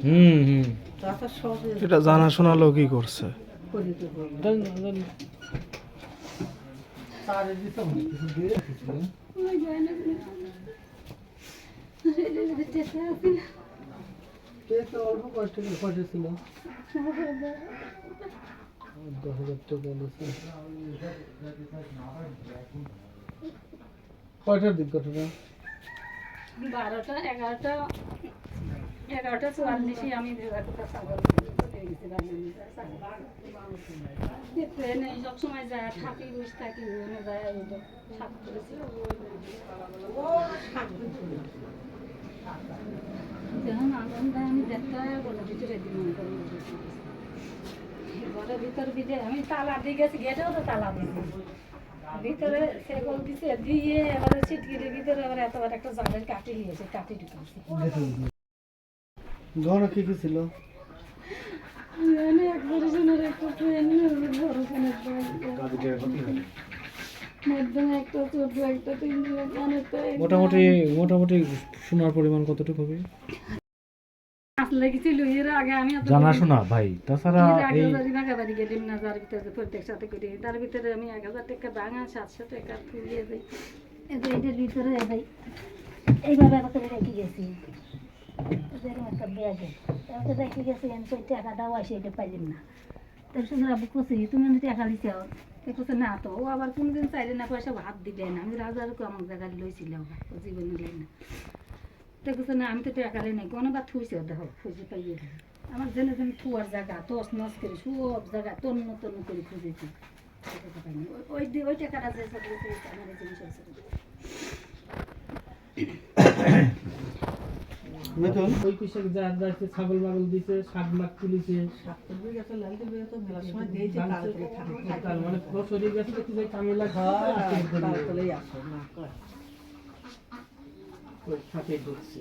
হুম হুম এটা জানাশোনা লোকই করছে। অল্প কষ্ট করে কষ্ট ছিল 10,000 টাকা বলেছে। কয়টার দিক ঘটনা? 12টা 11টা 11:44 আমি ছাগল ট্রেনে সবসময় যায় থাকি বসে থাকি ওখানে যায় সাত করেছিল যখন আনন্দ আমি দেখতে ঘরের ভিতরে ঘরের ভিতর ভিতরে আমি তালা দিয়ে গেছি গেটেও তো তালা দিয়েছি ভিতরে সেগল দিছে দিয়ে এবারে ছিটকির ভিতরে এবার এতবার একটা জালের কাঠি নিয়েছে কাঠি ঢুকাচ্ছে ঘরে কি কি ছিল? এক পরিজনের একটা ট্রেন বড় ফোনের মধ্যমে একটা ছোট একটা তিনজন অনেকটা মোটামুটি মোটামুটি সোনার পরিমাণ কতটুকু হবে? আসলে কিছু লুইয়ের আগে আমি জানাশোনা ভাই, তাছাড়া এই বাড়ি গেলাম না যার ভিতরে প্রত্যেক সাথে করি তার ভিতরে আমি 1,000 টাকা ভাঙা 700 টাকা ফুলিয়ে দিই এদের ভিতরে ভাই এইভাবে আমাকে রেখে গেছি এদের একটা ব্যাগে তারপরে রেখে গেছি আমি সেই টাকা দাও আসে এটা পাইলাম না তার সঙ্গে আবু কছি তুমি আমি টাকা লিখাও বলছে না তো ও আবার কোনদিন চাইলে না পয়সা ভাত দিবে না আমি রাজারকে আমার জায়গায় লইছিলাম ও জীবনে লাই না দেখছে না আমি তো টাকা লাই নাই কোনোবার থুইছে দেখো খুঁজে পাইয়ে আমার জেনে যেন থুয়ার জায়গা তস নস করে সব জায়গা তন্ন তন্ন করে খুঁজেছি ওই টাকাটা যে সব আমার জিনিস আছে মেতন ওই কৃষক যার যাচ্ছে ছাগল মাগল দিছে 7 লাখ তুলিছে তার মানে শরীর গেছে তো তুই কামিলা তাহলেই আসো না কয় ওই সাথে ঢুকছে